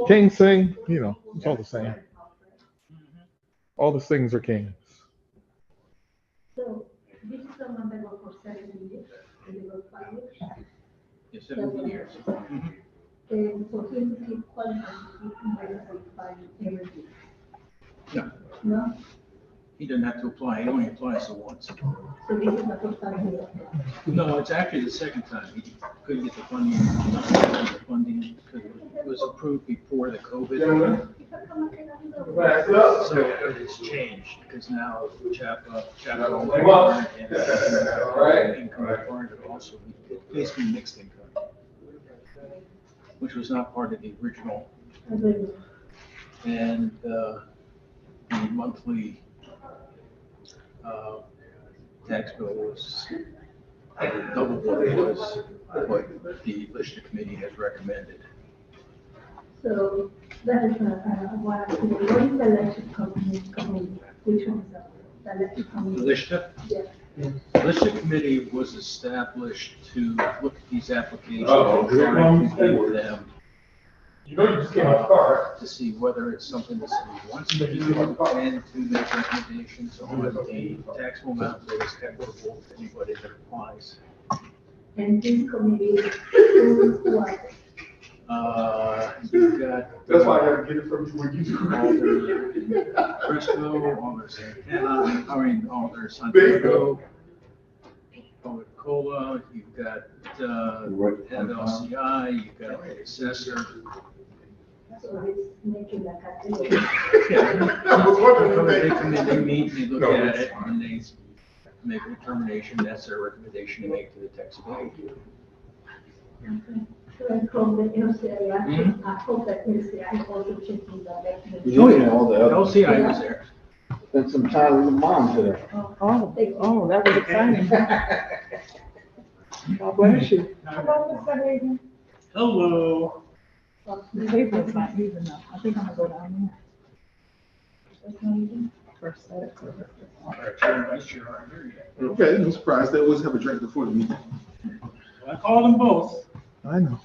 King sing, you know, it's all the same. All the things are kings. So this is someone that worked for 17 years, and they worked 5 years. Yeah, 17 years. And for him, he qualifies to be qualified every year. No, No? he doesn't have to apply, he only applies once. So this is the first time he applied. No, it's actually the second time, he couldn't get the funding, because it was approved before the COVID. So it's changed, because now chapter one and income required also basically mixed income, which was not part of the original. And the monthly tax bill was double what it was, what the Lista committee has recommended. So that is what is the election committee? Which one is that? The election The committee? Lista? Yeah. Lista committee was established to look at these applications Uh-oh, and here try comes to review Edward. them You know, you just came out the car. to see whether it's something the city wants to do and to make recommendations on the taxable amount that is equitable to anybody that applies. And this committee, who are they? You've got. That's why I had to get it from you when you do. Alder Frisco, Alder Santana, Alder Santiago, Alder Cola, you've got, head of LCI, you've got the assessor. So it's making the category. Yeah. I was wondering. They come in, they meet, they look No, at it's it, and they make a determination, that's their recommendation to make to the tax abatement. So and from the LCI, I hope that LCI also checking the election. Oh, yeah, all the LCI was there. Spent some time with the mom today. Oh, that was exciting. God bless you. Hello, Mr. Hayden. Hello. The paper's not even enough. I think I'm gonna go down there. That's not even first set. Our chair and vice chair aren't here yet. Okay, no surprise. They always have a drink before the meeting. I called them both. I know.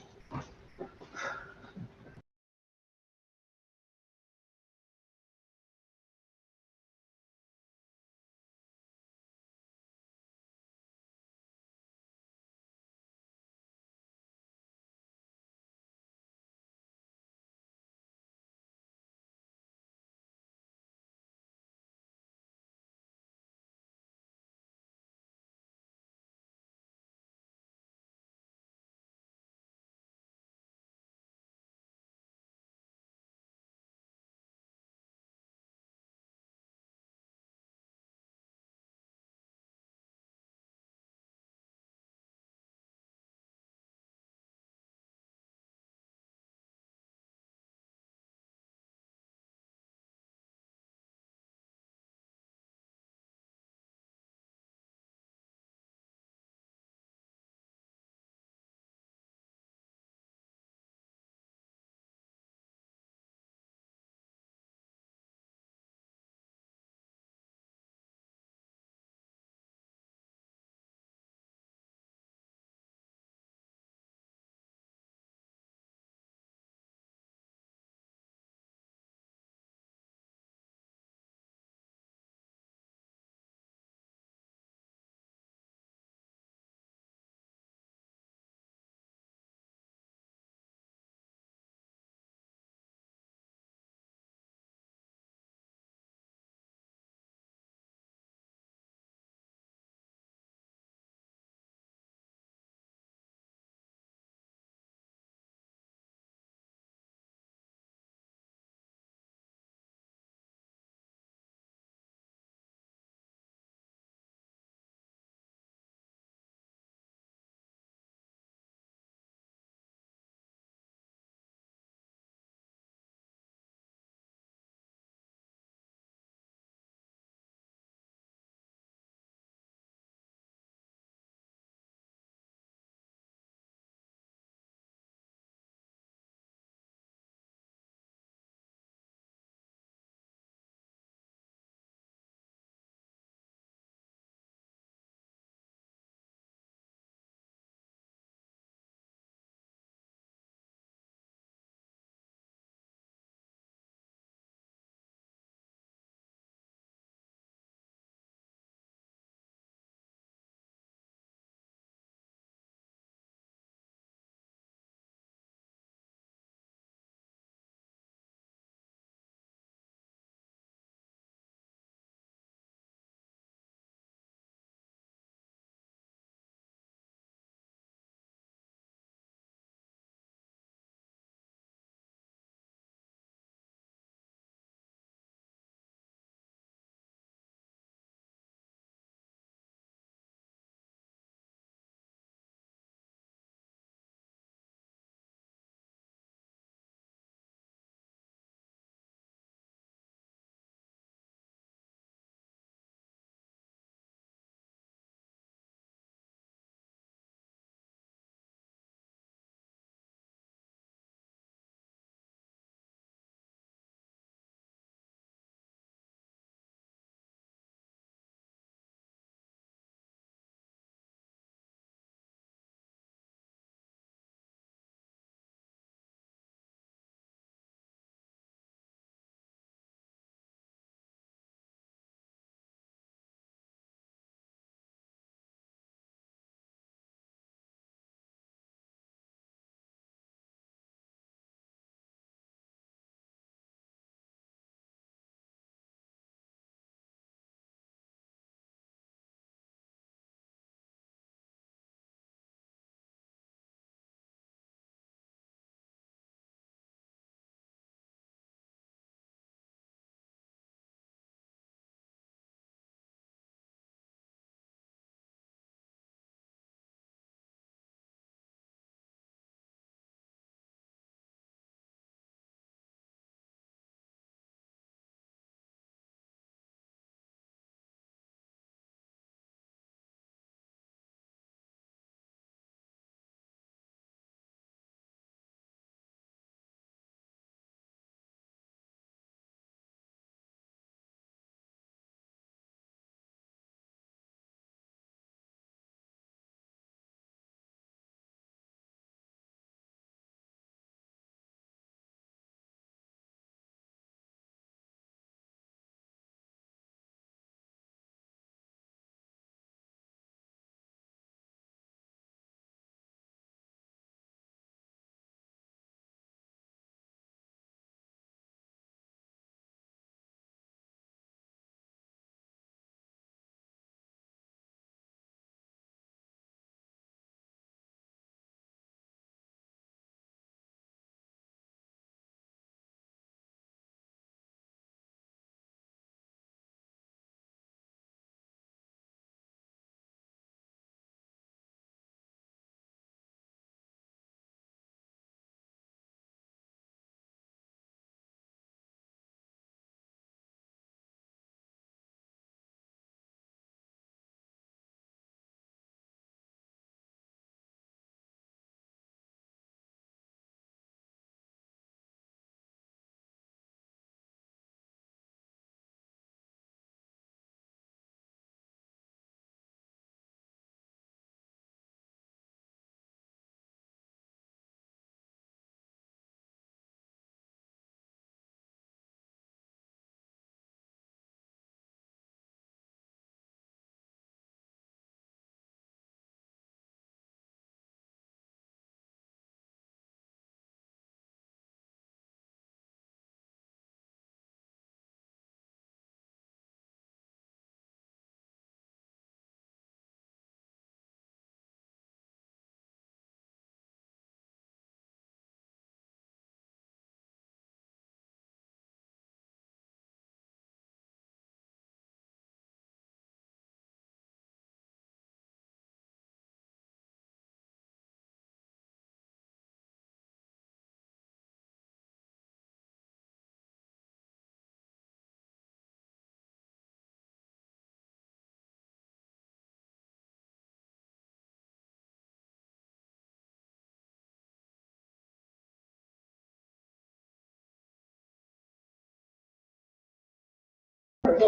They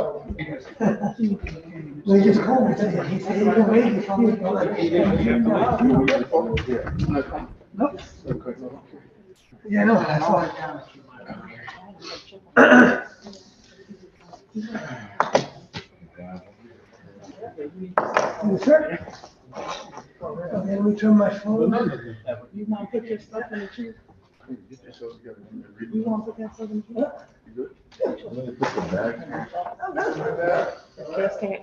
just called me today. He said, "Hey, wait, he's on the phone." Nope. Yeah, no, that's why. Yes, sir. Okay, let me turn my phone. You wanna put your stuff in the tree? You wanna put that stuff in the tree? Yes, can't.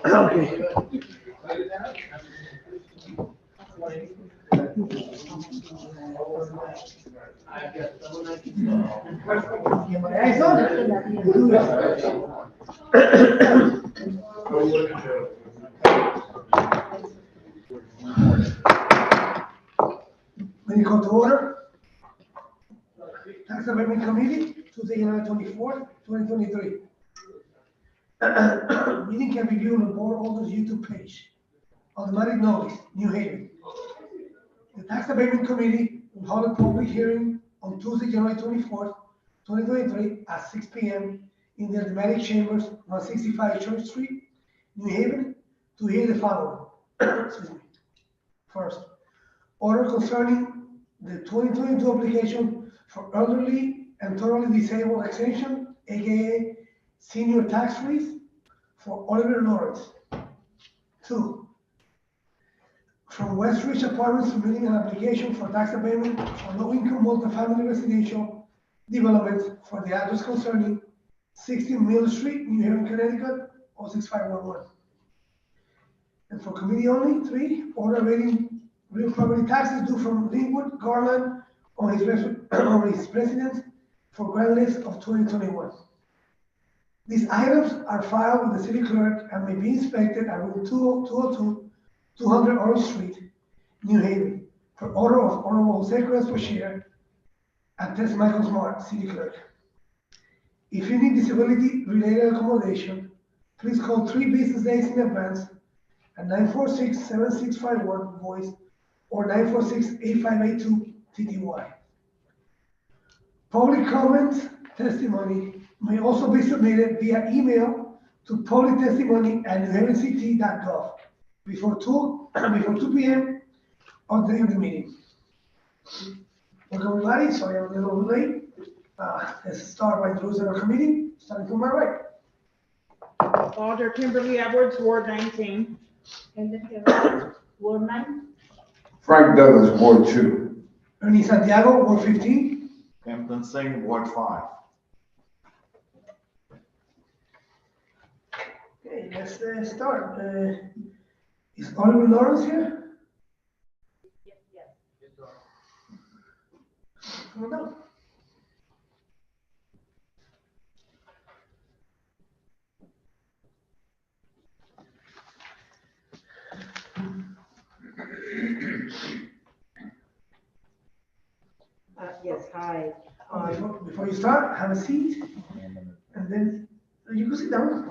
Okay. Get my eyes on When you come to order, Tax Abatement Committee, Tuesday, January 24th, 2023. Meeting can be viewed on the board holders YouTube page. Automatic notice, New Haven. The Tax Abatement Committee will hold a public hearing on Tuesday, January 24th, 2023 at 6 p.m. in the Automatic Chambers, 165 Church Street, New Haven, to hear the following. Excuse me. First, order concerning the 2022 application for elderly and totally disabled exemption, aka senior tax relief for Oliver Lawrence. Two, from West Ridge Apartments submitting an application for tax abatement for low-income multifamily residential developments for the address concerning 16 Mill Street, New Haven, Connecticut, 06511. And for committee only, three, order rating real property taxes due from Linwood Garland on his residence for grand list of 2021. These items are filed with the city clerk and may be inspected at room 202, 200 Orange Street, New Haven, for order of Honorable Jose Crespo and Tess Michael Smart, city clerk. If you need disability-related accommodation, please call 3 business days in advance at 946-7651 voice or 946-8582 TTY. Public comments, testimony may also be submitted via email to publictestimony@newhavenct.gov before 2 p.m. on the day of the meeting. Welcome everybody, sorry I'm a little late. Let's start by introducing our committee, starting to my right. Alder Kimberly Edwards, Ward 19. Ward 9? Frank Douglas, Ward 2. Ernie Santiago, Ward 15. Hampton Singh, Ward 5. Okay, let's start. Is Oliver Lawrence here? Yes. Come on down. Yes, hi. Before you start, have a seat, and then you can sit down,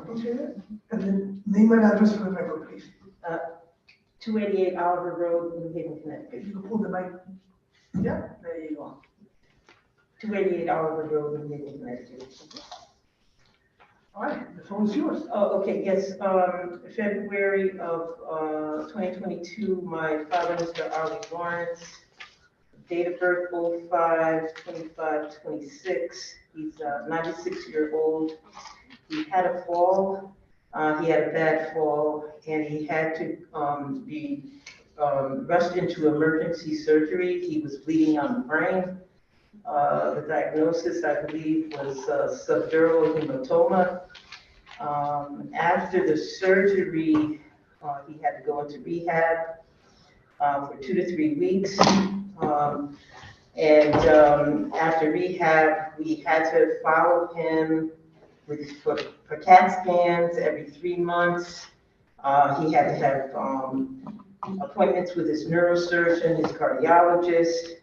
and then name and address for the record, please. 288 Oliver Road, New Haven, Connecticut. If you can pull the mic. Yeah, there you go. 288 Oliver Road, New Haven, Connecticut. All right, the phone is yours. Oh, okay, yes, February of 2022, my father, Mr. Arlie Lawrence, date of birth 05/25/26. He's 96-year-old. He had a fall. He had a bad fall, and he had to be rushed into emergency surgery. He was bleeding on the brain. The diagnosis, I believe, was subdural hematoma. After the surgery, he had to go into rehab for 2 to 3 weeks. After rehab, we had to follow him for CAT scans every 3 months. He had to have appointments with his neurosurgeon, his cardiologist,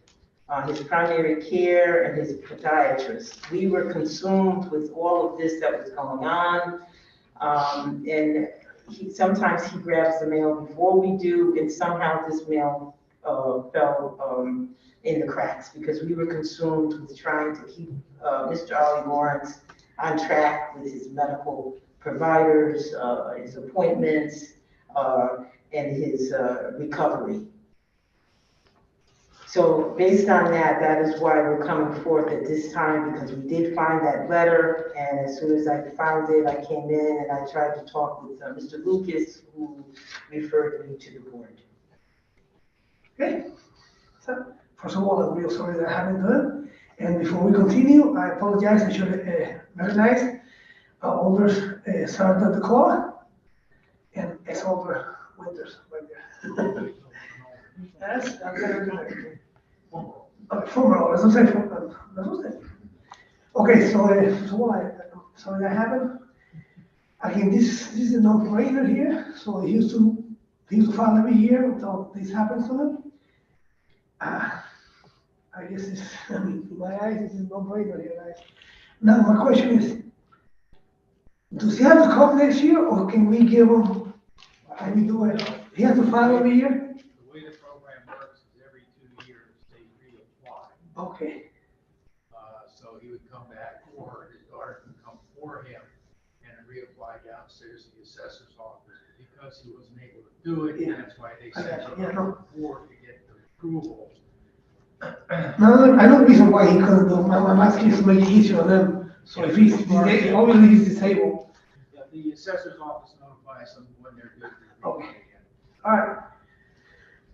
his primary care, and his podiatrist. We were consumed with all of this that was going on. Sometimes he grabs the mail before we do, and somehow this mail fell in the cracks because we were consumed with trying to keep Mr. Ollie Lawrence on track with his medical providers, his appointments, and his recovery. So based on that, that is why we're coming forth at this time, because we did find that letter, and as soon as I found it, I came in and I tried to talk with Mr. Lucas, who referred me to the board. Okay, so first of all, I'm real sorry that happened to him. And before we continue, I apologize. I should very nice. Older started the call, and ex-older Winters right there. Yes, I'm gonna do it. Former, that's what I'm saying. That's what I'm saying. Okay, so I'm sorry that happened. Again, this is a no-brainer here. So he used to file every year until this happens to him. I guess in my eyes, it's a no-brainer here, guys. Now, my question is, does he have to come next year, or can we give him, can we do it? He has to file every year? The way the program works is every 2 years, they reapply. Okay, So he would come back, or his daughter can come for him and reapply downstairs at the assessor's office. Because he wasn't able to do it, Yeah. that's why they I sent got him you. Yeah, to no. the board to get the approval. no, I know the reason why he couldn't do it. I'm asking to make it easier on them. So if he's, obviously he's disabled. Yeah, the assessor's office notifies them when they're due to Okay. reapply again. All right.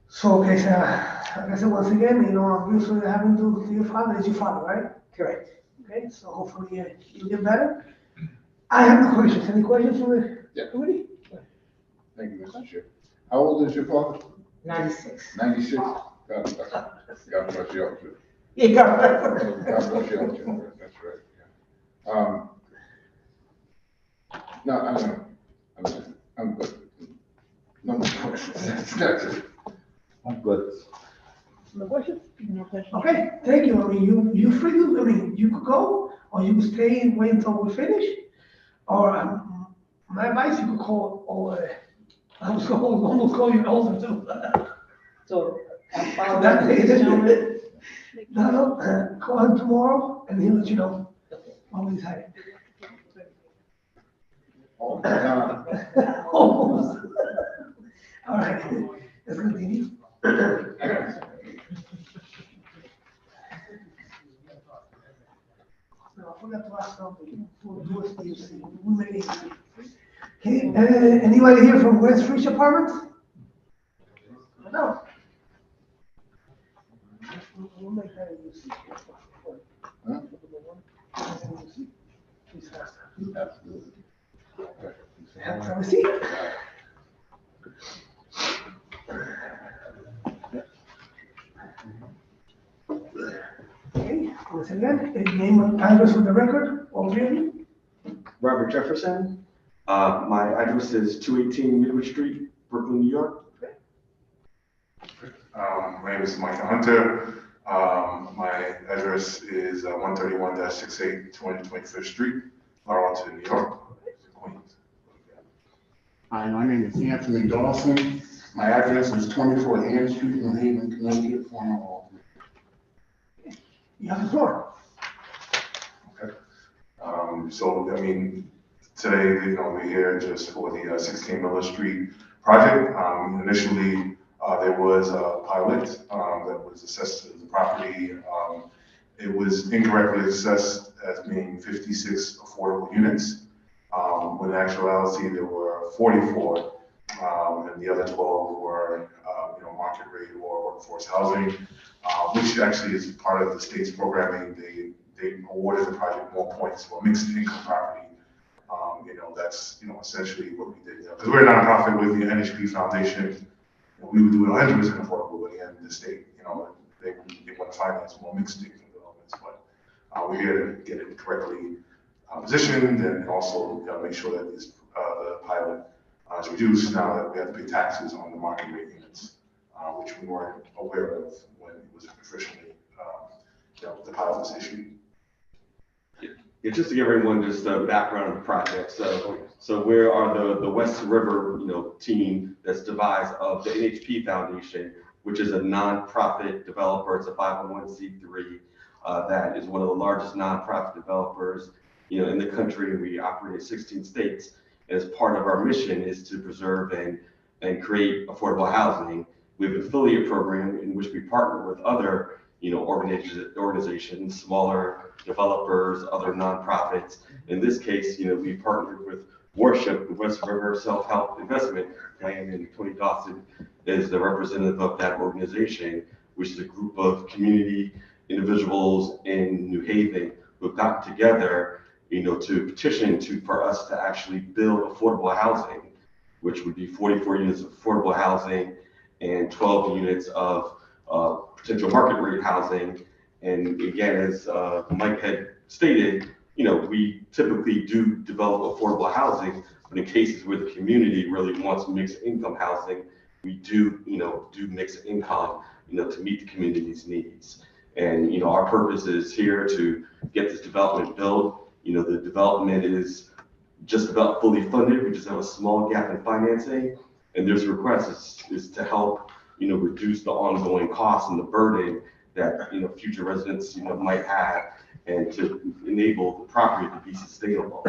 So, okay, so, like I said, once again, I'm really sorry that happened to your father. It's your father, right? Correct. Okay, so hopefully you'll get better. I have no questions. Any questions from the committee? Thank you, Mr. Chair. How old is your father? 96. 96? God bless you all too. Yeah, God bless you all too. That's right, yeah. No, I'm good. No more questions. That's it. I'm good. No questions? No question. Okay, thank you. I mean, you free to, I mean, you could go, or you could stay and wait until we finish. Or, my advice, you could call, I was almost call you older too. So I So followed that up way, with this gentleman. no, call him tomorrow, and he'll let you know when he's had Oh, Almost. All right, let's continue. No, I forgot to ask something for USDC. We may need to. Okay, anybody here from West Ridge Apartments? No. We'll make that a UC. Huh? Please ask. Absolutely. Have a seat. Okay, once again, name and address for the record, all three of you. Robert Jefferson. My address is 218 Midway Street, Brooklyn, New York. My name is Michael Hunter. My address is 131-68, 225th Street, Arlington, New York, Queens. Hi, my name is Anthony Dawson. My address is 24 Ann Street, New Haven, Connecticut, former Albany. You have the floor. Okay. So, I mean, today, we're here just for the 16 Miller Street project. Initially, there was a pilot that was assessed to the property. It was incorrectly assessed as being 56 affordable units. When in actuality, there were 44, and the other 12 were, market rate or workforce housing, which actually is part of the state's programming. They awarded the project more points for mixed income property. That's, essentially what we did, because we're a nonprofit with the NHP Foundation. We would do it 100% affordable, but again, the state, they want to finance more mixed income developments, but we're here to get it correctly positioned and also make sure that this, the pilot is reduced now that we have to pay taxes on the market rate units, which we weren't aware of when it was officially, the pilot was issued. Yeah, just to give everyone just a background of the project. So we are the West River, team that's devised of the NHP Foundation, which is a nonprofit developer. It's a 501c3 that is one of the largest nonprofit developers, in the country. We operate in 16 states. As part of our mission is to preserve and create affordable housing. We have an affiliate program in which we partner with other, organizations, smaller developers, other nonprofits. In this case, we partnered with Worship, the West River Self-Help Investment Plan, and Tony Dawson is the representative of that organization, which is a group of community individuals in New Haven who have gotten together, to petition for us to actually build affordable housing, which would be 44 units of affordable housing and 12 units of potential market rate housing. And again, as Mike had stated, we typically do develop affordable housing, but in cases where the community really wants mixed income housing, we do mixed income, to meet the community's needs. And, our purpose is here to get this development built. The development is just about fully funded. We just have a small gap in financing. And there's a request is to help, reduce the ongoing costs and the burden that, future residents, might have, and to enable the property to be sustainable.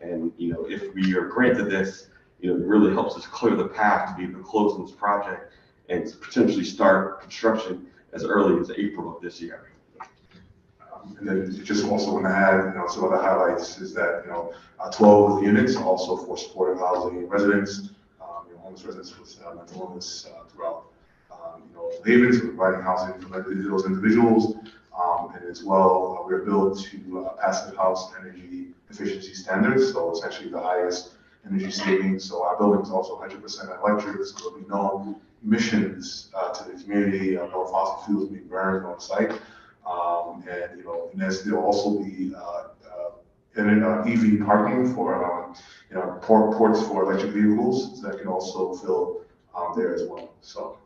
And, if we are granted this, it really helps us clear the path to be able to close on this project and potentially start construction as early as April of this year. And then just also want to add, some other highlights is that, 12 of the units are also for supportive housing residents, homeless residents with mental illness throughout, New Haven, so providing housing for those individuals. And as well, we're built to passive house energy efficiency standards, so essentially the highest energy savings. So our building is also 100% electric, so there'll be no emissions to the community, no fossil fuels being burned on site. And there'll also be EV parking for ports for electric vehicles that can also fill there as well. So.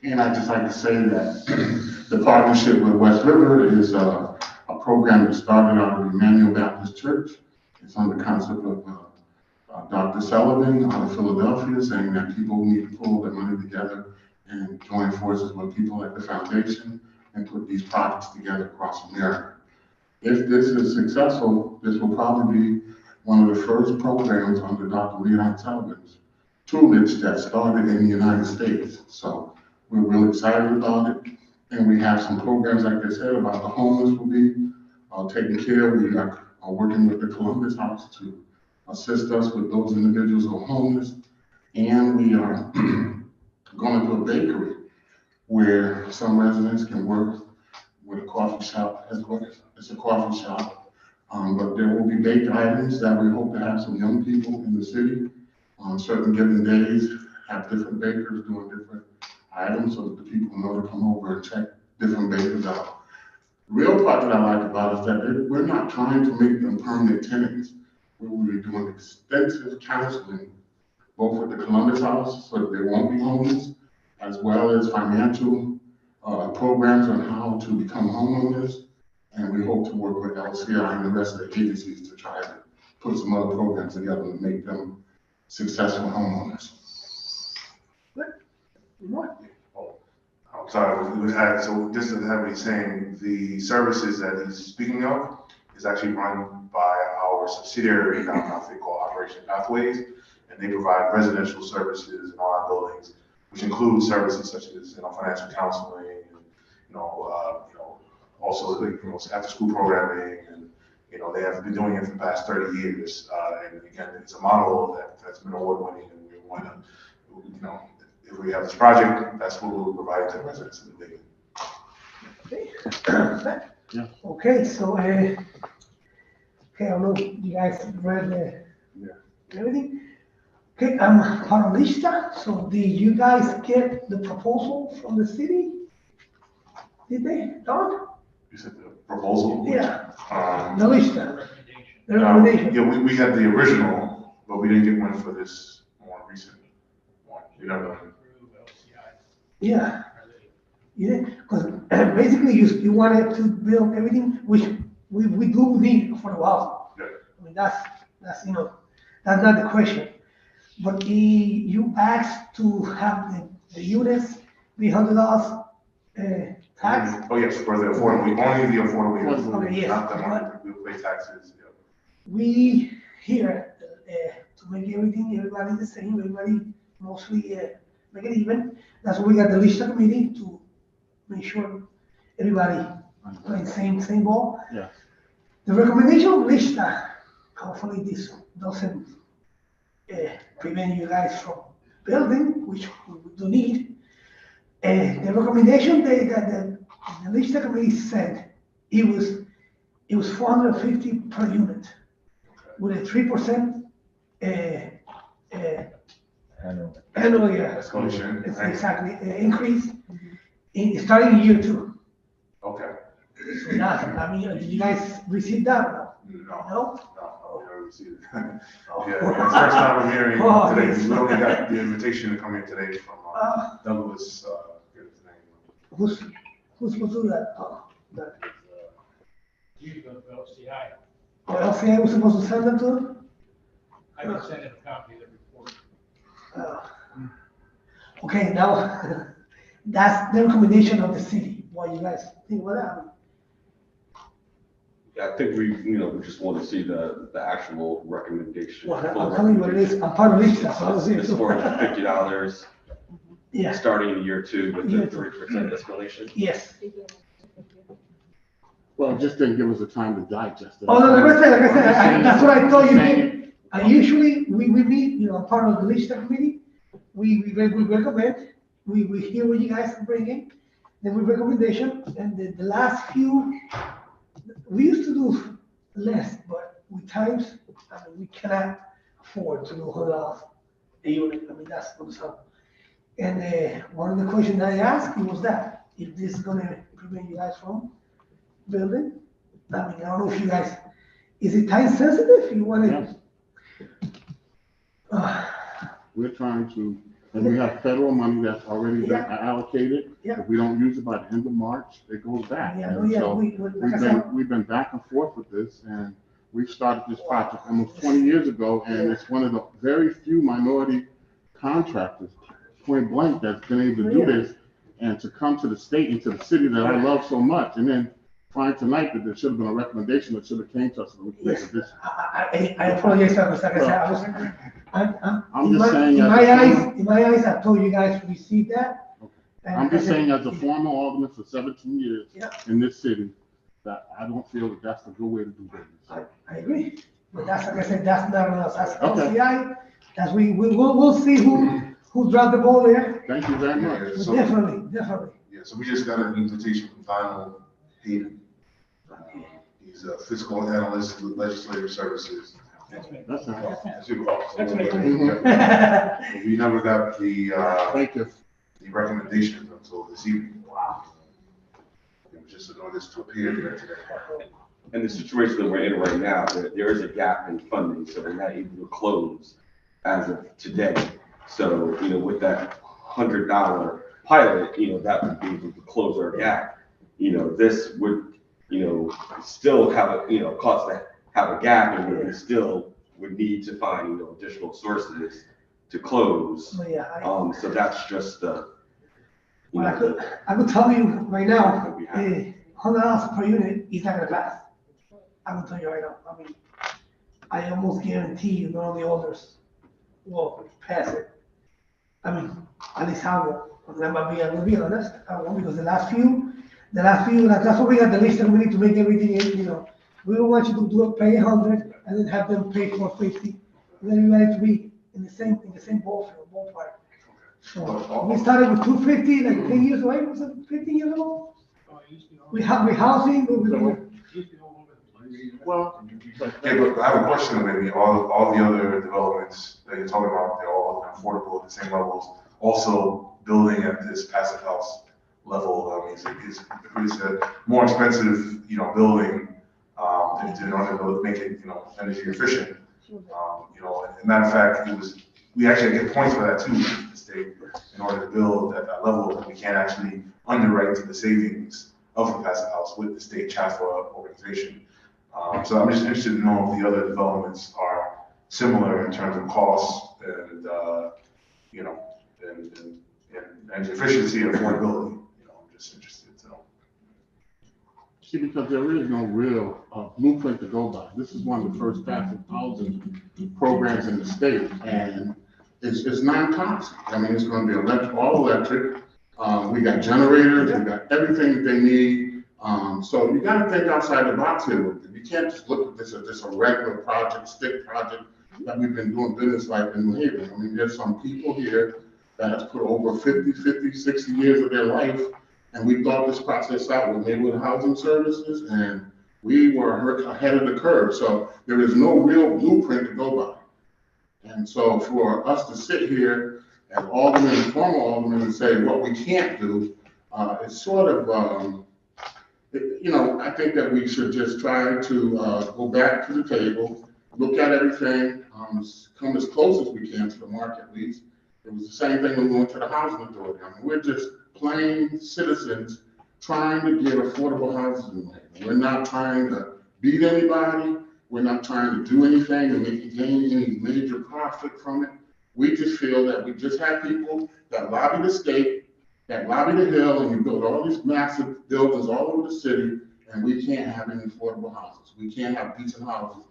And I'd just like to say that the partnership with West River is a program that started out of Emmanuel Baptist Church. It's on the concept of Dr. Sullivan out of Philadelphia, saying that people need to pull their money together and join forces with people at the foundation and put these projects together across America. If this is successful, this will probably be one of the first programs under Dr. Leon Sullivan's tutelage that started in the United States. So we're really excited about it. And we have some programs, like I said, about the homeless will be taken care of. We are working with the Columbus House to assist us with those individuals who are homeless. And we are going to do a bakery where some residents can work with a coffee shop as well. It's a coffee shop, but there will be baked items that we hope to have some young people in the city on certain given days, have different bakers doing different items so that the people know to come over and check different bakers out. The real part that I like about it is that we're not trying to make them permanent tenants. We will be doing extensive counseling, both with the Columbus House, so that they won't be homeless, as well as financial programs on how to become homeowners. And we hope to work with LCI and the rest of the agencies to try to put some other programs together to make them successful homeowners. I'm sorry, so just to have what he's saying, the services that he's speaking of is actually run by our subsidiary nonprofit called Operation Pathways, and they provide residential services in all our buildings, which includes services such as financial counseling, and also after school programming, and they have been doing it for the past 30 years. And again, it's a model that's been award winning, and we want to, if we have this project, that's what we'll provide to residents in the building. Yeah. Okay, so okay, I don't know, you guys read everything? Okay, I'm Paralista. So did you guys get the proposal from the city? Did they, Don? You said the proposal? Yeah, the lista. The recommendation. Yeah, we had the original, but we didn't get one for this more recent one. We don't know. Yeah, because basically you wanted to build everything, which we do need for the housing. Yeah. I mean, that's that's not the question. But you asked to have the units be $100 tax? Oh, yes, for the affordable, only the affordable units, Okay, yes. not the one, we pay taxes, yeah. We here, to make everybody the same, everybody mostly, make it even. That's why we got the Lista committee to make sure everybody playing same ball. Yeah. The recommendation of Lista, hopefully this doesn't prevent you guys from building, which we do need. The recommendation that the Lista committee said, it was 450 per unit with a 3% annual Escalation. it's exactly increase starting in year 2. Okay. So that's, I mean, did you guys receive that or no? No, No? we never received it. Oh. Yeah, it's the first time I'm hearing Oh, today, yes. we only got the invitation to come here today from Douglas, get his name. Who's supposed to do that? You go to LCI. The LCA was supposed to send them to them? I can send him a copy of the report. Okay, now, that's the recommendation of the city. What you guys think about that? Yeah, I think we just want to see the actual recommendation. Well, full I'm telling you what it is, I'm part of this, so I was here. It's $450, Yeah, starting in year 2 with the Year 3% escalation. yes. Well, just didn't give us the time to digest it. Oh, no, like I said, that's what I told you. Saying- Usually, we meet, part of the Lista committee, we recommend, we hear what you guys are bringing, then we recommendation, and the last few, we used to do less, but with times, I mean, we cannot afford to do $100 a unit, I mean, that's what it's up. And, one of the questions I asked was that, if this is gonna prevent you guys from building, I mean, I don't know if you guys, is it time sensitive, you wanna? We're trying to, and we have federal money that's already been allocated. Yeah. If we don't use it by the end of March, it goes back. Yeah, And yeah, so like I said, we've been back and forth with this, and we've started this project almost 20 years ago, and it's one of the very few minority contractors, point blank, that's been able to do this, and to come to the state and to the city that I love so much, and then find tonight that there should have been a recommendation that should have came to us. So we could make a decision. I apologize, like I said, I'm just saying in my eyes, I told you guys to receive that. And I'm just saying, as a former alderman for 17 years Yeah. in this city, that I don't feel that that's the good way to do business. I agree, but that's, like I said, that's not on us, that's Okay. LCI, that's we'll see who dropped the ball there, Thank you very much. Yeah, so, definitely. yeah, so we just got an invitation from Donald Hayden. He's a fiscal analyst with legislative services. That's all right. That's me. Yeah. We never got the Thank you. recommendations until this evening. Wow. It was just a notice to appear here today. And the situation that we're in right now, there is a gap in funding, so we're not able to close as of today. So, with that $100 pilot, that would be able to close our gap. This would, still have a, cause to have a gap, and we still would need to find, additional sources to close. But yeah, So that's just the, I could tell you right now, What we have. $100 per unit is not gonna pass. I can tell you right now, I mean, I almost guarantee you none of the others will pass it. I mean, at least I will, I'm gonna be honest, I won't, because the last few, that's what we got the list, and we need to make everything, we don't want you to pay 100 and then have them pay 450. We want everybody to be in the same ballpark. So we started with 250, like 10 years away, was it 15 years ago? We have housing, Well, Yeah, but I have a question, maybe, all the other developments that you're talking about, they're all affordable at the same levels, also building at this passive house level, I mean, it's a more expensive, building, in order to make it, energy efficient. Matter of fact, we actually get points for that too, the state, in order to build at that level, we can't actually underwrite to the savings of a passive house with the state CHAFA organization. So I'm just interested to know if the other developments are similar in terms of cost and, and efficiency and affordability. I'm just interested to know. See, because there is no real blueprint to go by. This is one of the first passive housing programs in the state, and it's non-toxic. I mean, it's going to be all electric. We got generators, we got everything that they need. So you got to think outside the box here. You can't just look at this as just a regular project, stick project that we've been doing business like in New Haven. I mean, there's some people here that have put over 50, 60 years of their life, and we thought this process out with neighborhood housing services, and we were ahead of the curve. So there is no real blueprint to go by. And so for us to sit here as aldermen, former aldermen, and say what we can't do, it's sort of, I think that we should just try to go back to the table, look at everything, come as close as we can to the market least. It was the same thing when we went to the housing authority. I mean, we're just plain citizens trying to get affordable housing. We're not trying to beat anybody. We're not trying to do anything to gain any major profit from it. We just feel that we just have people that lobby the state, that lobby the Hill, and you build all these massive buildings all over the city, and we can't have any affordable houses. We can't have decent houses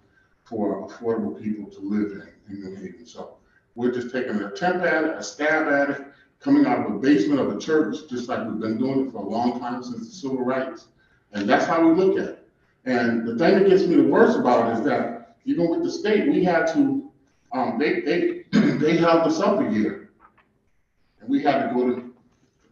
for affordable people to live in New Haven. So we're just taking an attempt at it, a stab at it, coming out of the basement of a church, just like we've been doing it for a long time since the civil rights. And that's how we look at it. And the thing that gets me the worst about it is that even with the state, we had to, they held us up a year. And we had to go to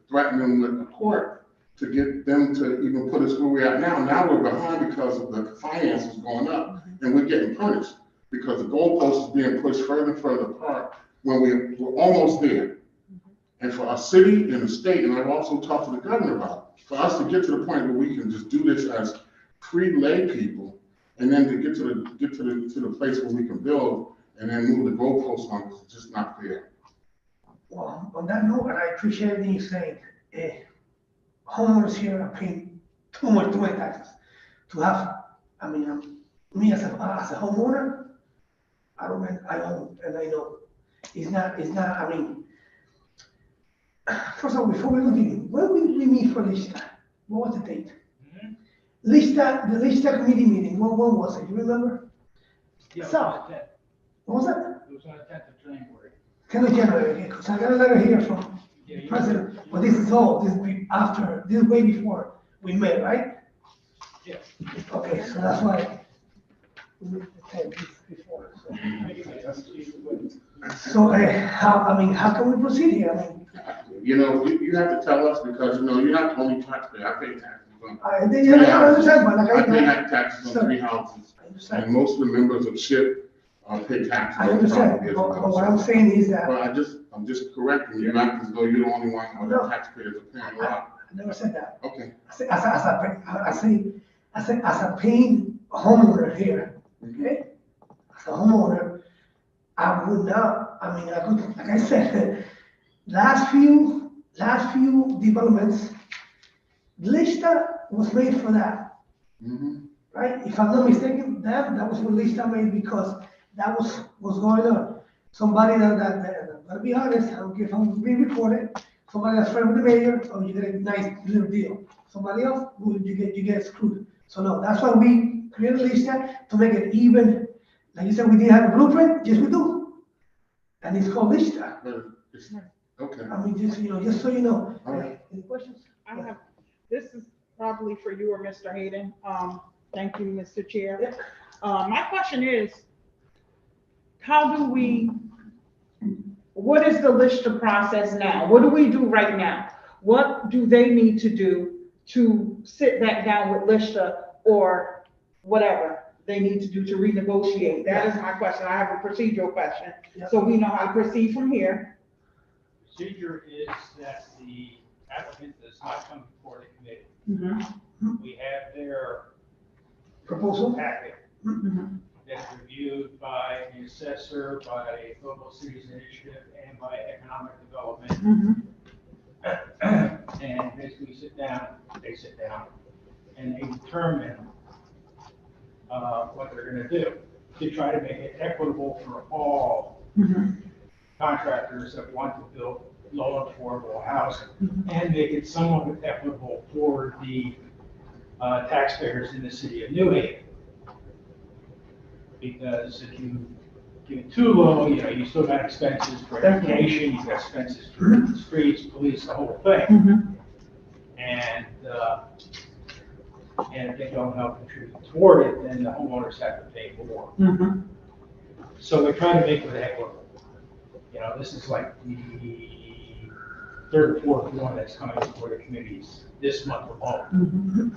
threaten them with a court to get them to even put us where we're at now. Now we're behind because of the finances going up, and we're getting punished because the goalpost is being pushed further and further apart when we're almost there. And for our city and the state, and I've also talked to the governor about it, for us to get to the point where we can just do this as free lay people, and then to get to the place where we can build and then move the goalposts on, it's just not fair. Well, on that note, and I appreciate everything you're saying, homeowners here are paying too much taxes to have, me as a homeowner, I own, and I know. It's not, first of all, before we continue, when did we meet for Lista? What was the date? The Lista committee meeting, when was it, you remember? Yeah, it was So, on the 10th. what was that? It was on the 10th of January. 10th of January, because I got a letter here from the president, but this is way before we met, right? Yeah. Okay, so that's why we moved the 10th before, so. So, how can we proceed here? You have to tell us because, you're not the only taxpayer. I pay taxes on I understand, but like I pay taxes on 3 houses. And most of the members of SHIP pay taxes. I on understand, property as but well. what I'm saying is that, But I'm just correcting you, not as though you're the only one or the taxpayers are paying a lot. I never said that. Okay. I say, as a paying homeowner here, okay? As a homeowner, I would not, like I said, last few developments, Lista was made for that. Right? If I'm not mistaken, that was what Lista made because that was what's going on. Somebody that gotta be honest, I don't care if I'm being recorded, somebody that's friend with the mayor, oh, you get a nice little deal. Somebody else, you get screwed. So no, that's why we created Lista to make it even. Like you said, we didn't have a blueprint, yes we do. And it's called Lista. Okay. Just so you know. All right. Any questions? This is probably for you or Mr. Hayden. Thank you, Mr. Chair. Yeah. My question is, what is the Lista process now? What do we do right now? What do they need to do to sit back down with Lista or whatever they need to do to renegotiate? That is my question. I have a procedural question. Yeah. So we know how to proceed from here. Procedure is that the applicant does not come before the committee. We have their Proposal? packet that's reviewed by the assessor, by local cities initiative, and by economic development. And basically they sit down, and they determine what they're gonna do to try to make it equitable for all contractors that want to build low affordable housing and make it somewhat equitable for the taxpayers in the city of New Haven. Because if you give it too low, you still got expenses for education, you got expenses for the streets, police, the whole thing. Mhm. And if they don't help contribute toward it, then the homeowners have to pay more. Mhm. So we're trying to make it equitable. This is like the third or fourth one that's coming before the committees this month alone.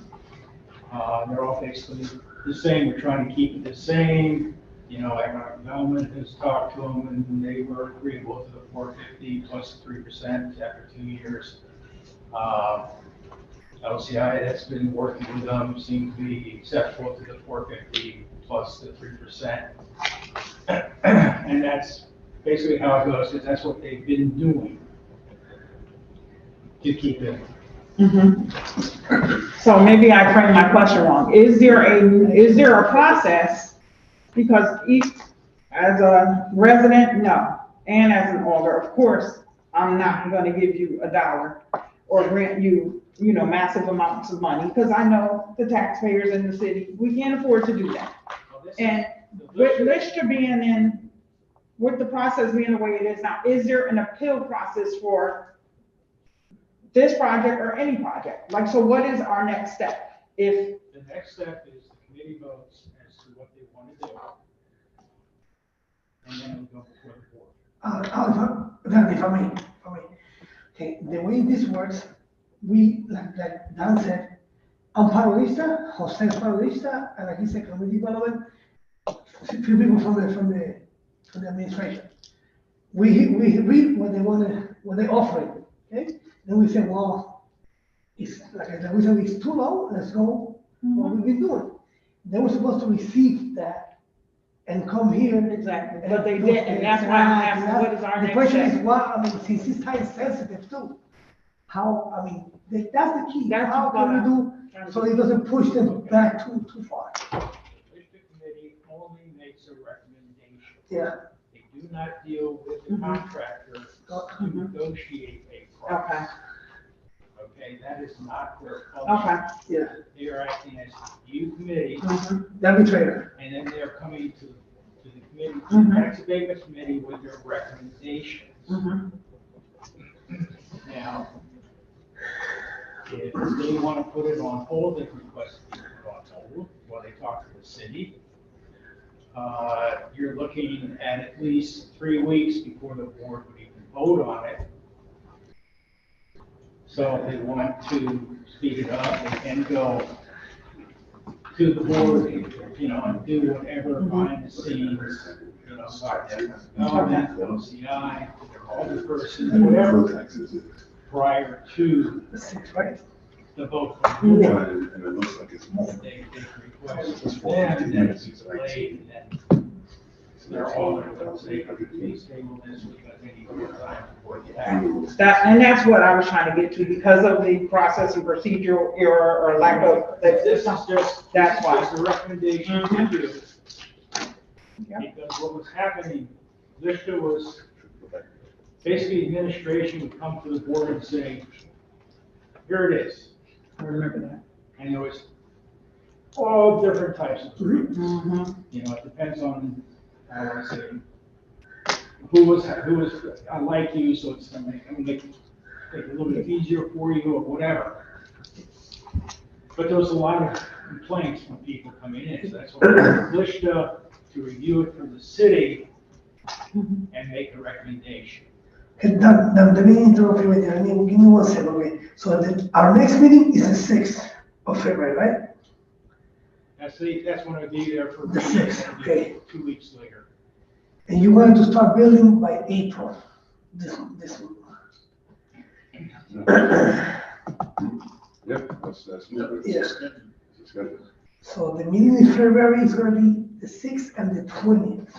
They're all basically the same. We're trying to keep it the same. Economic development has talked to them and they were agreeable to the 450 plus 3% after 2 years. LCI that's been working with them seemed to be acceptable to the 450 plus the 3%. And that's basically how it goes, because that's what they've been doing to keep it. So maybe I framed my question wrong. Is there a process? Because as a resident, no, and as an alder, of course, I'm not gonna give you $1 or grant you, massive amounts of money, because I know the taxpayers in the city, we can't afford to do that. And with Lister being in, with the process being the way it is now, is there an appeal process for this project or any project? Like, so what is our next step? If The next step is the committee votes as to what they want to do. And then we go before the board. If I may. Okay, the way this works, we, like Dan said, I'm parodista, Jose is parodista, and like he said, community development, few people from the administration. We read what they offer, okay? Then we say, well, it's like we said, it's too low, let's go what we've been doing. They were supposed to receive that and come here. Exactly, but they didn't, and that's why I'm asking, what is our The next question is, step? since it's time sensitive too, that's the key. That's How what can we do so it doesn't push them back too far? The committee only makes a recommendation. Yeah. They do not deal with the contractor to negotiate a price. Okay, that is not their function. Okay. Yeah. They are acting as the review committee, Arbitrator. and then they're coming to the committee, to the tax abatement committee with their recommendations. Now, if they want to put it on hold, they request it to be put on hold while they talk to the city. You're looking at least 3 weeks before the board would even vote on it. So if they want to speed it up, they can go to the board, and do whatever behind the scenes, by development, LCI, all the persons, whatever, prior to the vote. And it looks like it's more. They request from them, and then it's delayed, and then they're all going to say, please table this because they need more time before you act. And that's what I was trying to get to, because of the process and procedural error or lack of. This is just, That's why. a recommendation to you. Because what was happening, Lister was, basically administration would come to the board and say, here it is. I remember that. And there was all different types of agreements. It depends on, how I say, who was, I like you, so it's gonna make it a little bit easier for you or whatever. But there was a lot of complaints from people coming in, so that's why we published to review it from the city and make a recommendation. Let me interrupt you right there. Give me 1 second, okay? So our next meeting is the 6th of February, right? That's when I'll be there for The 6th, okay. 2 weeks later. And you're going to start building by April, this month. Yep, that's good. Yes. That's good. So the meeting in February is gonna be the 6th and the 20th.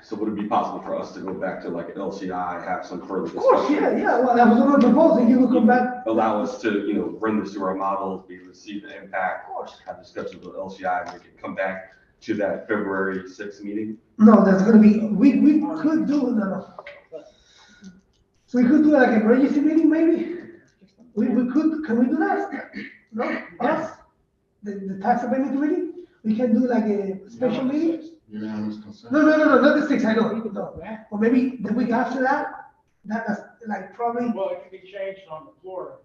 So would it be possible for us to go back to like LCI, have some further Of course, discussion? yeah, well, I was gonna propose that you will come back. Allow us to, run this through our models, be able to see the impact, Of course. have discussions with LCI, and we can come back to that February 6th meeting. No, that's gonna be, we could do, no. We could do like an emergency meeting maybe, we could, can we do that? No, us, the tax abatement committee, we can do like a special meeting? Unanimous consent. No, not the 6th, I know, no. Or maybe the week after that, that's like probably, Well, it can be changed on the floor.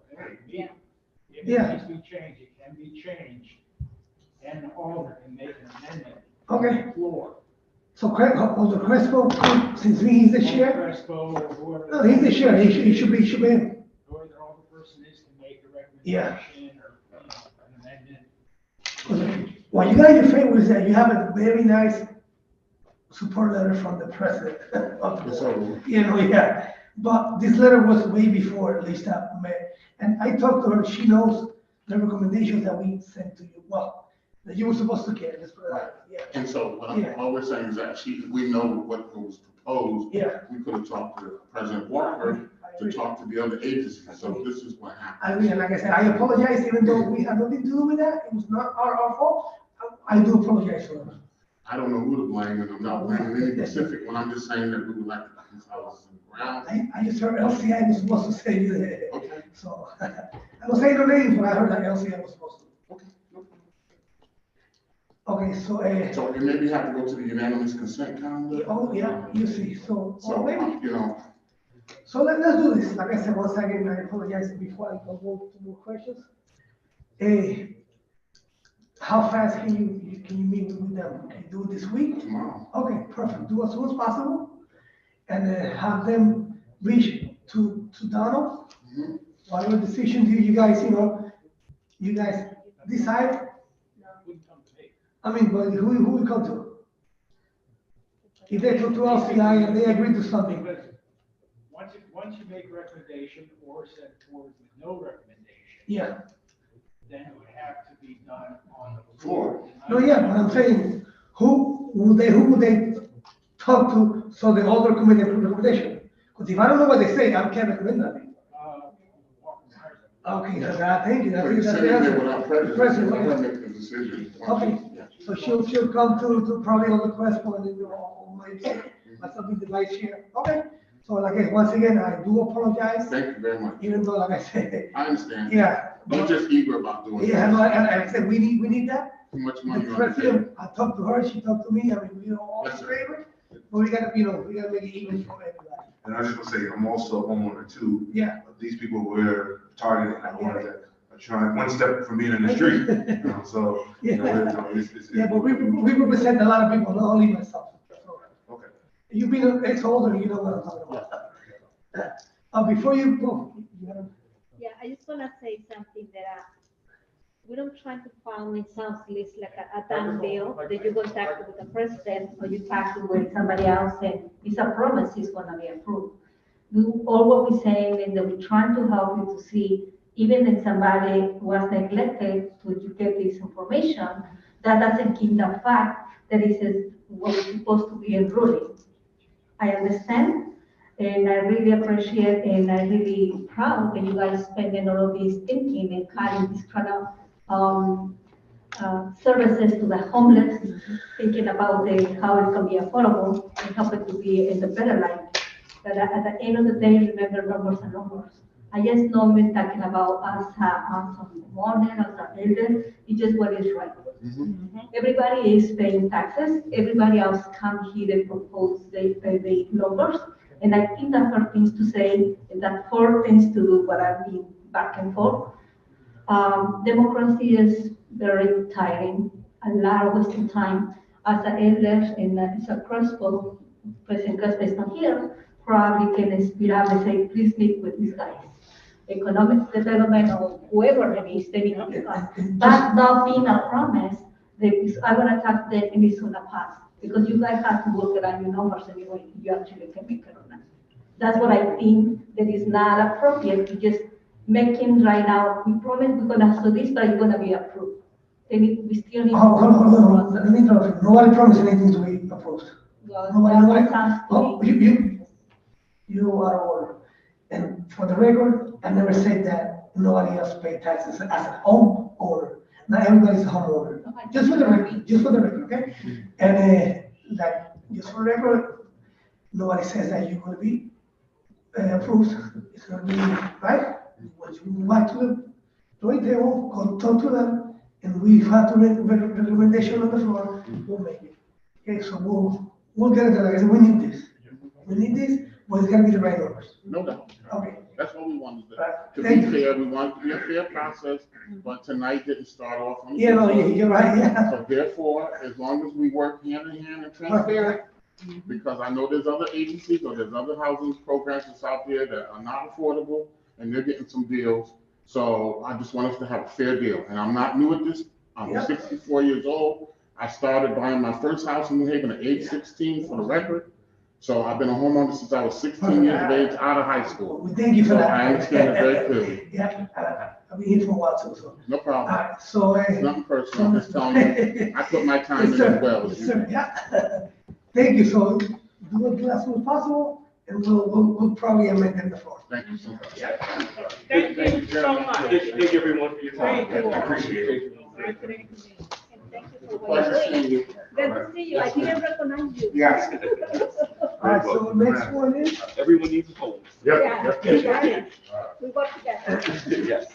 Yeah. If Yeah. it needs to be changed, it can be changed. And the alder can make an amendment. Okay. On the floor. so Alder Crespo, since he's the chair, Crespo or whoever. no, he's the chair, he should be in. Whoever the alder person is to make a Yeah. recommendation or, an amendment. What you got in your favor is that you have a very nice support letter from the president of the Yes, board. sir. You know, yeah, but this letter was way before Lisa met, and I talked to her, she knows the recommendations that we sent to you, well, that you were supposed to get, let's put it that way, And so Yeah. all we're saying is that we know what was proposed. yeah. We could have talked to President Walker to talk to the other agencies. So this is what happened. I mean, like I said, I apologize, even though we had nothing to do with that, it was not our fault, I do apologize for that. I don't know who to blame, and I'm not blaming any Pacific, when I'm just saying that we would like to keep these houses in the ground. I just heard LCI was supposed to say you there, Okay. so, I was saying no names, but I heard that LCI was supposed to. Okay. No Okay, so, So we maybe have to go to the unanimous consent calendar. oh, yeah, you see, so, So, maybe, you know, so let's do this, like I said, once again, I apologize before I go to more questions. How fast can you meet with them? Can you do it this week? tomorrow. Okay, perfect, do as soon as possible, and have them reach to Donald. Mhm. Whatever decision you guys, you guys decide, Wouldn't come to me. I mean, but who we come to? If they come to LCI and they agree to something, Because once you make a recommendation or send forward with no recommendation, yeah. then it would have to be done on the Floor. floor. No, yeah, but I'm saying, who would they talk to, so the older committee approve the recommendation? Because if I don't know what they say, I can't recommend nothing. Walk and hire them. Okay, thank you, But you that's said the it answer. without prejudice, President, let okay. her make the decision. Okay, Yeah. so she'll come to probably on the Crespo and then myself be the vice chair, okay? So like, once again, I do apologize, Thank you very much. even though, like I said, I understand. yeah. We're just eager about doing it. Yeah, no, and like I said, we need that. Too much The money on the president, table. I talked to her, she talked to me, I mean, we are all in Yes, sir. favor, but we gotta make it even for everybody. And I was just gonna say, I'm also a homeowner too. Yeah. These people were targeting, I wanted to, trying one step from being in the street, so. It's. Yeah, but we represent a lot of people, not only myself. So, Okay. you've been an ex-holder, you know what I'm talking about. Before you go, Yeah, I just wanna say something that, we don't try to find, it sounds less like a done deal, that you contact with the president, or you talk with somebody else, and it's a promise it's gonna be approved. All what we're saying is that we're trying to help you to see, even if somebody was neglected to get this information, that doesn't keep the fact that it says what we're supposed to be enrolling. I understand, and I really appreciate, and I'm really proud that you guys spending all of this thinking and having this kind of services to the homeless, thinking about how it can be affordable and help it to be in the better life. But at the end of the day, remember numbers and numbers. I just know we're talking about us as a homeowner, as an elder, it's just what is right. Everybody is paying taxes, everybody else come here and propose they pay the numbers. And I think that's four things to say, and that four things to do what I've been back and forth. Democracy is very tiring, a lot of wasting time. As an elder and as a Crespo, President Crespo is not here, probably can speak up and say, please meet with these guys. Economic development or whoever it is, they need to be done. That not being a promise, that I'm gonna talk to them and it's gonna pass. Because you guys have to work around your numbers anyway, you actually can make it or not. That's what I think that is not appropriate to just making right now, we promise we're gonna do this, but it's gonna be approved. We still need. hold on, let me interrupt you. Nobody promised anything to be approved. Well, Nobody, that sounds to oh, me. you are order. And for the record, I never said that nobody else paid taxes as a homeowner. Not everybody's a homeowner. Just for the record, okay? And, just for the record, nobody says that you're gonna be approved. It's gonna be, right? once you move back to the drawing table, go talk to them, and we have to make a recommendation on the floor, we'll make it. Okay, so we'll get it done. Like I said, we need this. We need this, but it's gotta be the right numbers. No doubt. Okay. That's what we wanted Right. to Thank be you. fair. We want it to be a fair process, but tonight didn't start off on. Yeah, no, you're right, yeah. So therefore, as long as we work hand in hand and transparent, because I know there's other agencies or there's other housing programs that's out there that are not affordable and they're getting some deals. So I just want us to have a fair deal. And I'm not new at this. I'm Yeah. 64 years old. I started buying my first house in New Haven at age 16 for the record. So I've been a homeowner since I was 16 years of age, out of high school. We thank you for So that. I understand it very clearly. Yeah, I've been here for a while too, so. No problem. So, It's nothing personal. I'm just telling you, I put my time in as well as Yes, you. sir, yeah. Thank you, so do it as soon as possible, and we'll probably amend in the floor. Thank you so much. Thank you so much. Thank you everyone for your time. Thank you. I appreciate it. And thank you for what Pleasure you're seeing doing. you. Good to see you. I didn't recognize you. Yes. All right, so next one is, Everyone needs a home. Yeah, right. We work together. Yes.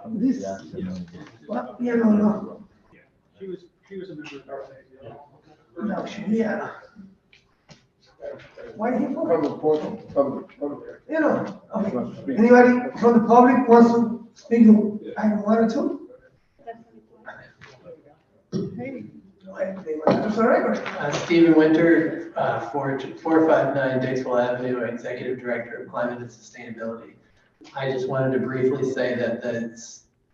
this, well, yeah, no. She was a member of our. No, yeah. Why he for? Public portion, public. You know, okay. Anybody from the public wants to speak to item 1 or 2? That's all right. Stephen Winter, 459 Dixwell Avenue, Executive Director of Climate and Sustainability. I just wanted to briefly say that the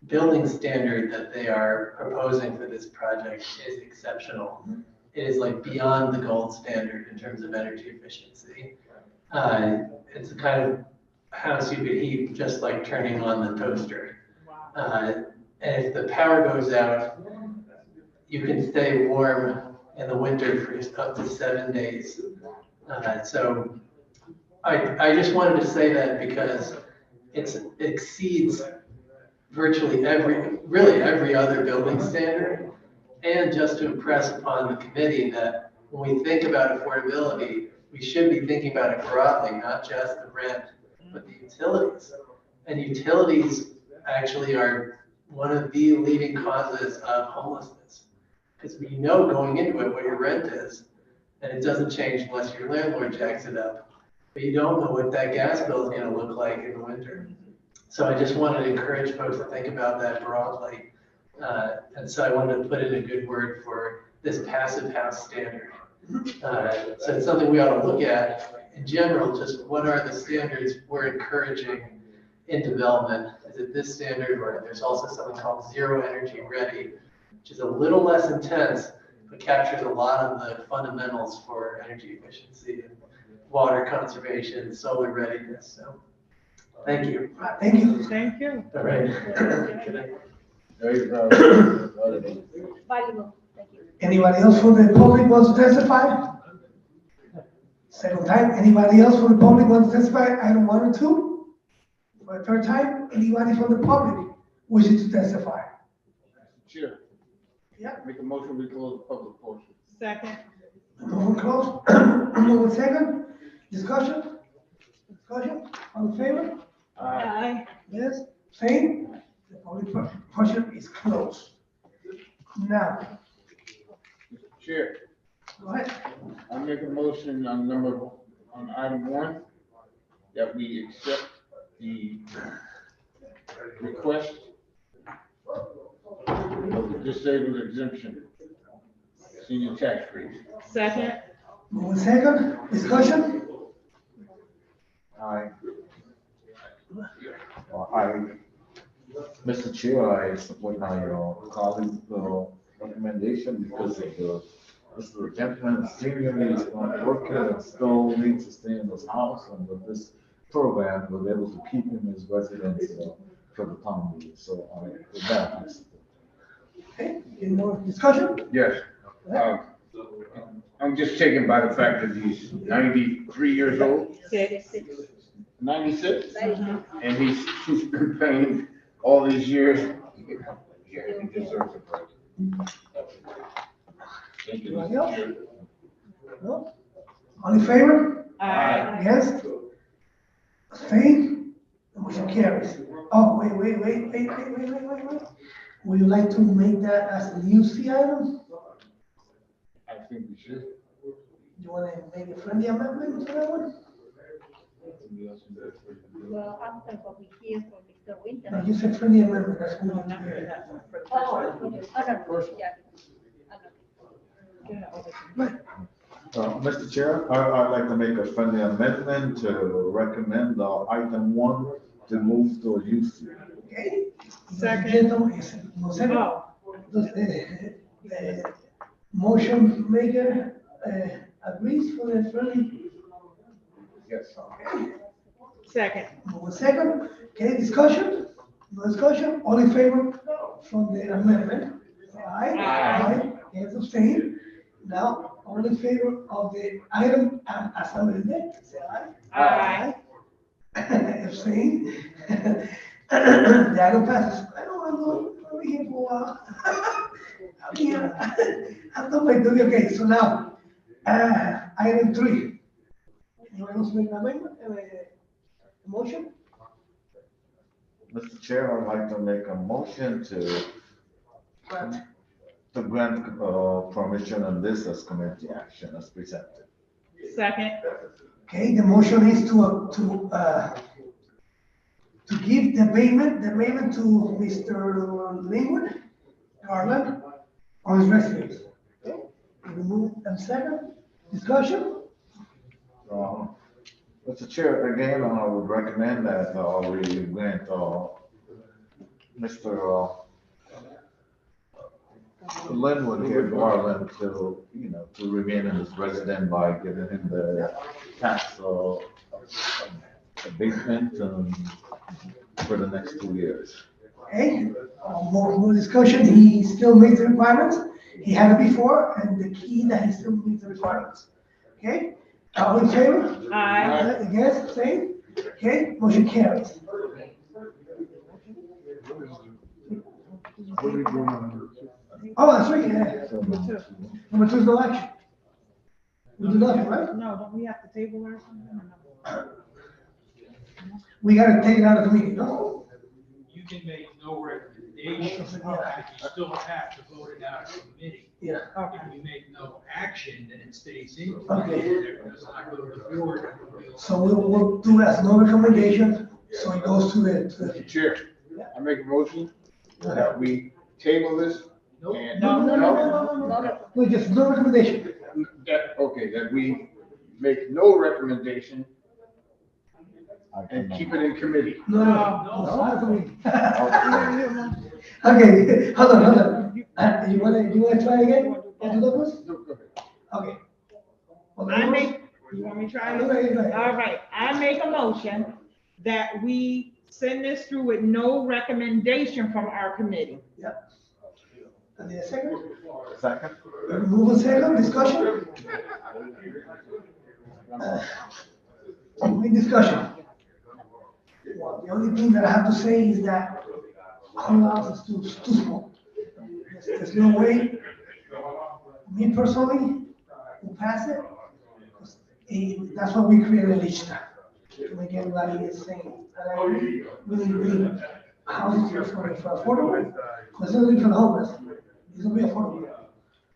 building standard that they are proposing for this project is exceptional. It is like beyond the gold standard in terms of energy efficiency. It's a kind of house you could heat just like turning on the toaster. And if the power goes out, you can stay warm in the winter for up to 7 days. So I just wanted to say that because it exceeds virtually every other building standard. And just to impress upon the committee that when we think about affordability, we should be thinking about it broadly, not just the rent, but the utilities. And utilities actually are one of the leading causes of homelessness. Because you know going into it what your rent is, and it doesn't change unless your landlord jacks it up. But you don't know what that gas bill is going to look like in the winter. So I just wanted to encourage folks to think about that broadly. And so I wanted to put in a good word for this passive house standard. So it's something we ought to look at in general, just what are the standards we're encouraging in development? Is it this standard, or there's also something called zero energy ready, which is a little less intense, but captures a lot of the fundamentals for energy efficiency and water conservation, solar readiness. So thank you. Thank you. Thank you. All right. Valuable. Thank you. Anybody else from the public wants to testify? Second time, anybody else from the public wants to testify, item 1 or 2? For the third time, anybody from the public wishes to testify? Chair. Yeah. Make a motion, we close the public portion. Second. Move close. Move second. Discussion? Discussion? All in favor? Aye. Yes, same? The public portion is closed. Now, Chair, go ahead. I make a motion on item 1, that we accept the request of the disabled exemption, senior tax freeze. Second. Move second. Discussion? Aye. Mr. Chair, I support my colleague's recommendation because of Mr. Gentleman, senior is not working and still needs to stay in his house, and with this program, we're able to keep him as residence for the time being. So with that, I support. Okay, any more discussion? Yes. I'm just taken by the fact that he's 93 years old, 96, and he's been paying all these years. Yeah, he deserves a break. Thank you. Anybody else? No? All in favor? Aye. Yes? Abstain? The motion carries. Oh, wait. Would you like to make that as a new C item? I think we should. You wanna make a friendly amendment for that one? Well, after what we hear from Mr. Winter. No, you said friendly amendment, that's what No, we not need to for hear. that one, for the Oh, first one. okay, yeah. Mr. Chair, I'd like to make a friendly amendment to recommend item 1 to move to a use. Okay? Second. No second? Oh, The motion maker, agrees for the friendly. Yes. second. One second, okay, discussion? No discussion, all in favor from the amendment? Say aye. Aye. Yes, abstain. Now, all in favor of the item as amended, say aye. Aye. Abstain. The item passes. I don't want to be here for a while. I'm here. I'm not my duty. Okay, so now, item 3. Anyone else make an amendment, motion? Mr. Chair, I'd like to make a motion to grant permission on this as committee action as presented. Second. Okay, the motion is to give the payment to Mr. Linwood, Garland, on his residence. Okay, remove and second, discussion? Mr. Chair, again, I would recommend that we grant Mr. Linwood here, Garland, to remain in his residence by giving him the tax abatement for the next 2 years. Okay, more discussion, he still meets the requirements, he had it before, and the key that he still meets the requirements. Okay, all in favor? Aye. Against, same? Okay, motion carries. What are we doing on number 2? Oh, that's right, yeah. Number 2 is no action. We do nothing, right? No, don't we have to table or something? We gotta take it out of the meeting, no? You can make no recommendation, but you still have to vote it out of committee. Yeah. If you make no action, then it stays in Okay. committee, it does not go to the board. So we'll do as no recommendation, so it goes to Mr. Chair, I make a motion that we table this and. No, just no recommendation. That we make no recommendation and keep it in committee. No, not a meeting. Okay, hold on. You wanna try again? Want to do those? No, go ahead. Okay. You want me to try Go it? ahead, go ahead. All right, I make a motion that we send this through with no recommendation from our committee. Yep. And the second? Second? Move a second, discussion? Any discussion? Well, the only thing that I have to say is that our house is too small. There's no way, me personally, will pass it. Because that's what we created each time, to make everybody the same. And I really, houses are for affordable, because it's only for the homeless, it's gonna be affordable.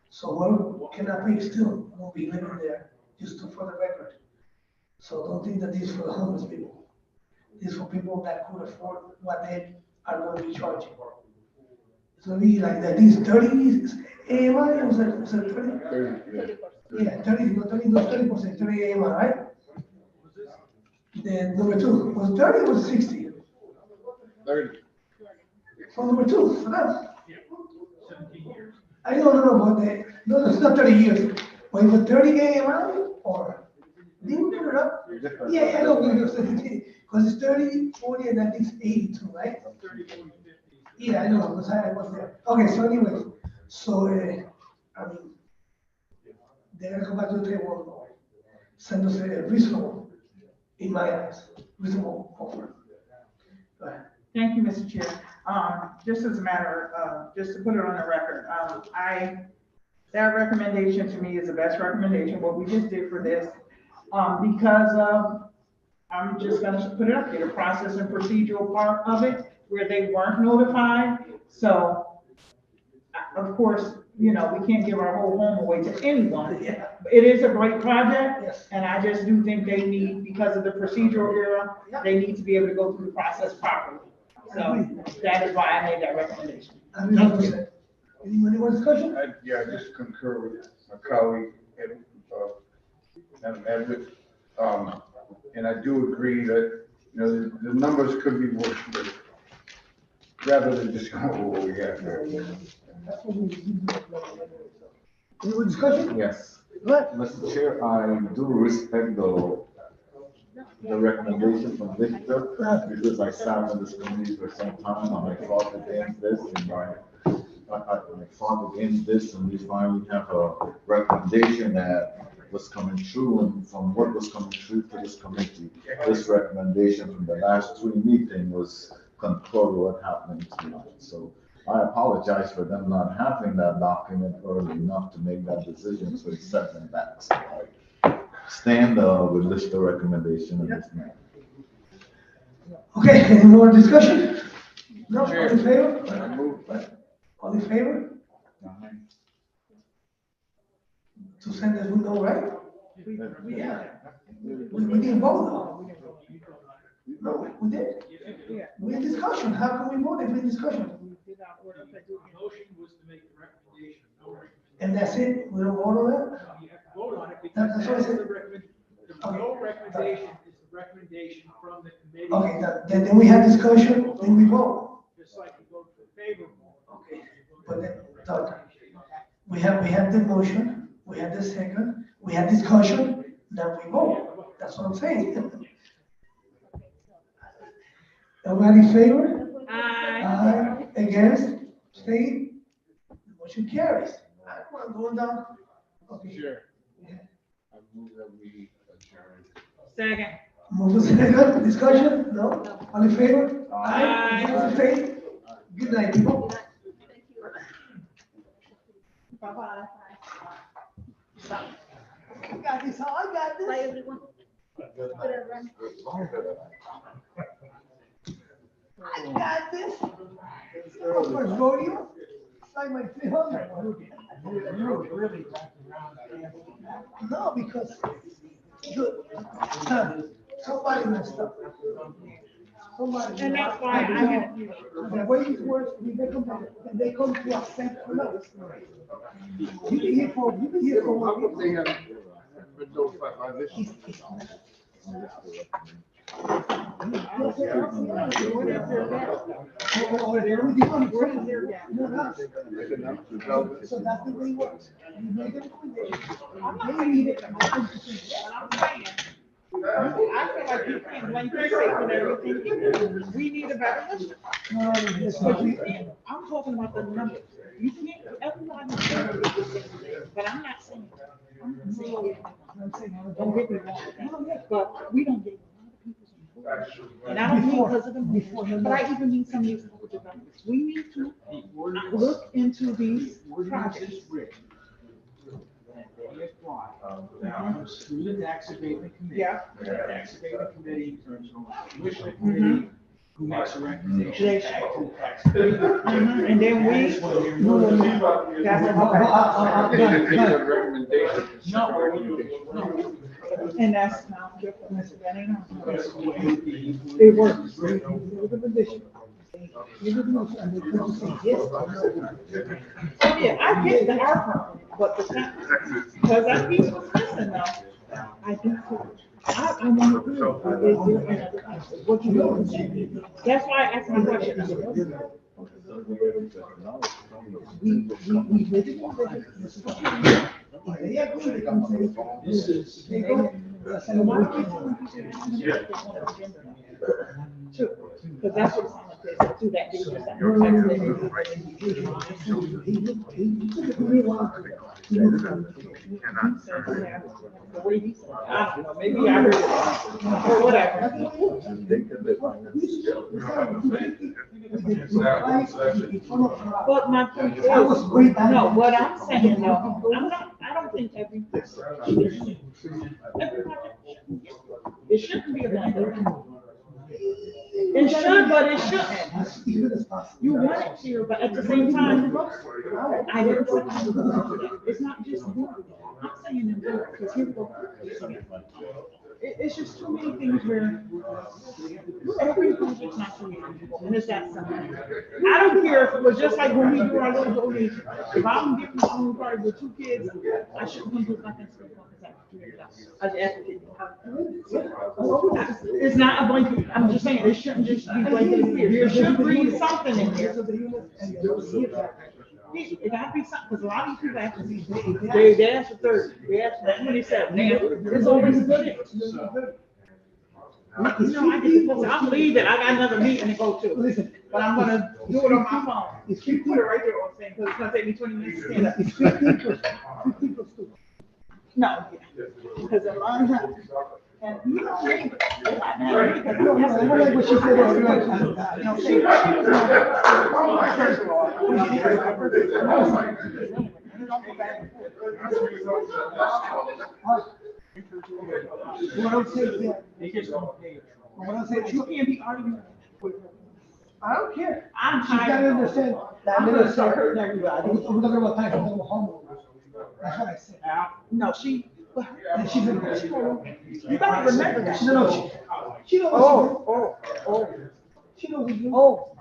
So what can I pay still, won't be living there, just for the record. So don't think that this is for the homeless people. This is for people that could afford what they are going to be charging. It's gonna be like that, these 30 AMI, was it 30? Yeah, 30%, 30 AMI, right? Then number 2, was 30 or was 60? 30. So number 2, for them. 17 years. I know, but no, it's not 30 years. But it was 30 AMI or, didn't we put it up? Yeah, I know, because it's 30, 40, and I think it's 82, right? 30, 40, 50. Yeah, I know, because I was there. Okay, so anyways, so, I mean, they're gonna come back to the table, send us a reasonable, in my eyes, reasonable offer. Go ahead. Thank you, Mr. Chair. Just as a matter of, just to put it on the record, that recommendation to me is the best recommendation, what we just did for this, because of I'm just gonna put it up there, the process and procedural part of it, where they weren't notified. So, of course, you know, we can't give our whole home away to anyone. Yeah. It is a great project, Yes. and I just do think they need, because of the procedural era, they need to be able to go through the process properly. So that is why I made that recommendation. 100%. Any more discussion? Yeah, I just concur with my colleague, Madam Edwards. And I do agree that, you know, the numbers could be worse, but rather than just go over what we have there. Any more discussion? Yes. What? Mr. Chair, I do respect the recommendation from Victor, because I sat on this committee for some time, and I fought against this, and I fought against this, and we finally have a recommendation that was coming true, and from what was coming true to this committee, this recommendation from the last 3 meetings was concurred with what happened tonight. So I apologize for them not having that document early enough to make that decision, so it set them back. So I stand with list the recommendation in this matter. Okay, any more discussion? No, all in favor? All in favor? To send us, we know, right? We didn't vote though. No, we did. We in discussion, how can we vote if we in discussion? Motion was to make the recommendation, no recommendation. And that's it, we don't vote on that? You have to vote on it That's because what I that's said. the no recommendation is the recommendation from the committee. Okay, then we have discussion, then we vote. Just like you vote for favorable. Okay, but then, we have the motion, we have the second, we have discussion, then we vote. That's what I'm saying. Everybody in favor? Aye. Against? Stay? Motion carries. I'm going down. Okay. Sure. I move that we adjourn. Second. Move to second, discussion? No? All in favor? Aye. Against, stay? Good night, people. Bye-bye. I got this, I got this. Bye, everyone. I got this. Oh, first rodeo. Like my 300. Really No, because somebody messed up. Somebody. And that's why I had. The way it works, we make them, and they come to accept for us. You can hear for How what? come they have been notified by this? So that's the way it works. You make a recommendation. They need it. I feel like you can't blame the state and everything. We need a better list. But you can't, I'm talking about the numbers. You can't, everybody's saying but I'm not saying, don't get me wrong, but we don't get a lot of people's involved. And I don't mean because of the movement, but I even mean some of these other developments. We need to look into these projects. Here's why. Now, through the tax abatement committee. Yeah. The tax abatement committee turns over to the commission committee, who makes a recommendation back to the tax abatement. And then we. That's when you're notified. Recommendation. No. And that's not different, that ain't not. That's the way it be. It works. Oh, yeah, I get the ARPA, but the tax, because I keep listening now, I do too. I want to do, is there another option? What you do? That's why I asked my question. They agree. This is. They go. Because that's what someone says, do that, do that. The way he said, I don't know, maybe I heard it wrong, or whatever. But my point is, no, what I'm saying, no, I don't think every project should get. It shouldn't be a blanket. It should, but it shouldn't. You want it to, but at the same time, I didn't say I would do that. It's not just you. I'm saying in general, because here we go. It's just too many things where every project's not created, and it's that simple. I don't care if it was just like when we do our little donation. If I'm giving my own party with 2 kids, I shouldn't come to nothing. It's not a blanket, I'm just saying, it shouldn't just be blanket here, there should be something in there. It gotta be something, because a lot of these people ask me, they ask for 30, they ask for 27, it's always good. I get the post, I'm leaving, I got another meeting to go to, but I'm gonna do it on my phone. You put it right there on thing, because it's gonna take me 20 minutes to stand up. No, because a lot of times, and you know, because you don't have to worry what she said earlier. You can't be arguing with her. I don't care. I'm She's gotta tired. understand that I'm gonna start hurting everybody. We're talking about tax on homeowners. That's what I said. No, she. And she's in. You gotta remember that. No, she knows. Oh. She knows what you. Oh,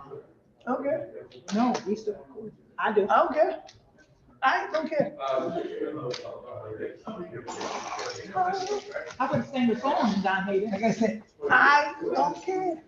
Okay. no, we still. I do. I don't care. I don't care. I could sing the song, Don Hayden. Like I said, I don't care.